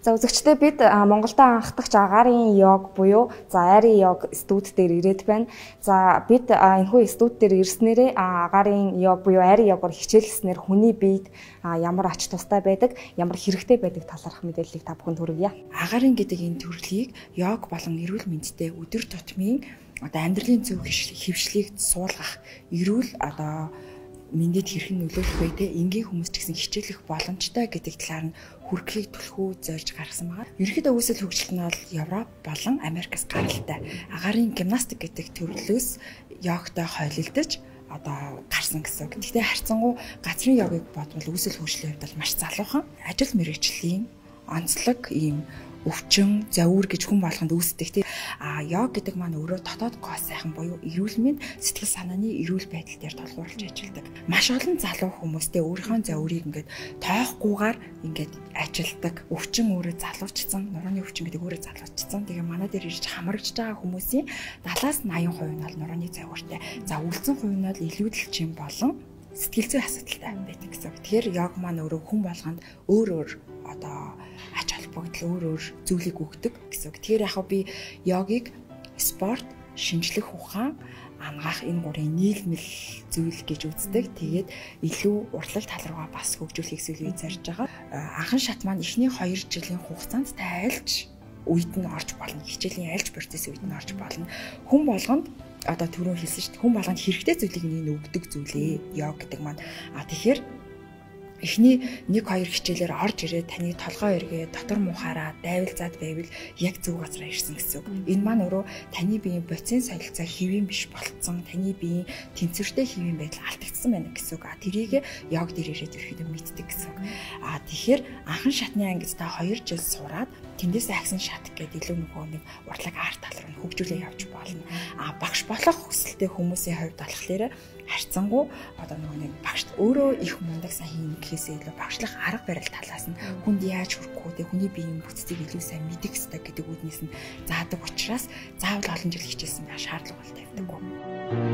За үзэгчдээ бид Монголда анхдагч агаарын йог буюу айрын йог студ дээр ирээд байна. За бид энэхүү студ дээр ирснээрээ агаарын йог буюу айрын йогоор хичээлснээр хүний биед ямар ач тустай байдаг, ямар хэрэгтэй байдаг талаарх мэдээллийг та бүхэнд хүргье. Агаарын гэдэг энэ төрлийг йог болон эрүүл мэндтэй өдөр тутмын амьдралын зөв хөвшлийг суулгах, эрүүл мэндэд хэрхэн нөлөөлөх вэ те энгийн хүмүүс ч гэсэн хичээлэх боломжтой гэдэг талаар нь хүргэлийг түлхүү зорж гаргасан байгаа. Ерөнхийдөө үүсэл хөгжилт нь бол Европ болон Америкаас гаралтай. Агаарын гимнастик гэдэг төрлөөс йогтой хойлолдож гарсан гэсэн. Гэхдээ харьцангуй газрын йогыг бодвол үүсэл хөгжлийн хувьд бол маш залуухан. Ажил мэргэжлийн онцлог ийм өвчин, завүр гэж хүн болгонд үүсдэг тийм. Йог гэдэг маань өөрөө дотоод гоо сайхан буюу эрүүл мэнд, сэтгэл санааны эрүүл байдал дээр тулгуурлаж ажилладаг. Маш олон залуу хүмүүстэй өөрийнхөө завүрийг ингээд тойхгүйгээр ингээд ажилдаг. Өвчин өөрөө залуучсан, нурууны өвчин гэдэг өөрөө залуучсан. Тэгээ манай дээр ирж хамрагч байгаа хүмүүсийн 70-80% нь бол нурууны завүртай. За үлдсэн хувь нь бол илүүдэлчин болон сэтгэл зүйн асуудалтай байдаг гэсэн. Тэгэхээр йог маань өөрөө хүн болгонд өөр ач холбогдол өөр зүйлийг өгдөг гэсэн. Тэгэхээр яг би йогийг спорт, шинжлэх ухаан, ангаах энэ гурийн нийлмэл зүйл гэж үздэг. Тэгээд илүү урлаг тал руугаа бас хөгжүүлэхийг зүйлийг зарж байгаа. Анхан шат маань эхний 2 жилийн хугацаанд тайлж үед нь орж болно. Хичээлийн айлж процесс үед нь орж болно. Хүн болгонд түрүү хэлсэн шүү дээ. Хүн болгонд хэрэгтэй зүйлийг нэг өгдөг зүйлээ йог гэдэг маань. Тэгэхээр эхний 1-2 хичээлээр орж ирээд таны толгой эргээ дотор муухаараа дайвалзаад байвал яг зөв газараа ирсэн гэсэн үг. Энэ маань өөрөө таны биеийн бодисын солилцоо хэвийн биш болцсон, таны биеийн тэнцвэртэй хэвийн байдал алдагдсан байна гэсэн үг. Тэрийг йог дээр ирээд ерөөхдөө мэддэг гэсэн үг. Тэгэхээр анхан шатны ангид та 2 жил сураад тэндээс агсан шат гэдэг илүү нэг урлаг арт тал руу хөгжүүлээ явж болно. Багш болох хүсэлтэй хүмүүсийн хувьд болохоор харьцангуй нэг багш өөрөө их мундаг сайн хийнэ гэхээсээ илүү багшлах арга барил талаас нь хүнд яаж хүрэхгүй те хүний биеийн бүтцийг илүү сайн мэдэх хэрэгтэй гэдэг үүднээс нь заадаг учраас заавал олон жил хичээсэн байх шаардлага бол тавьдаггүй.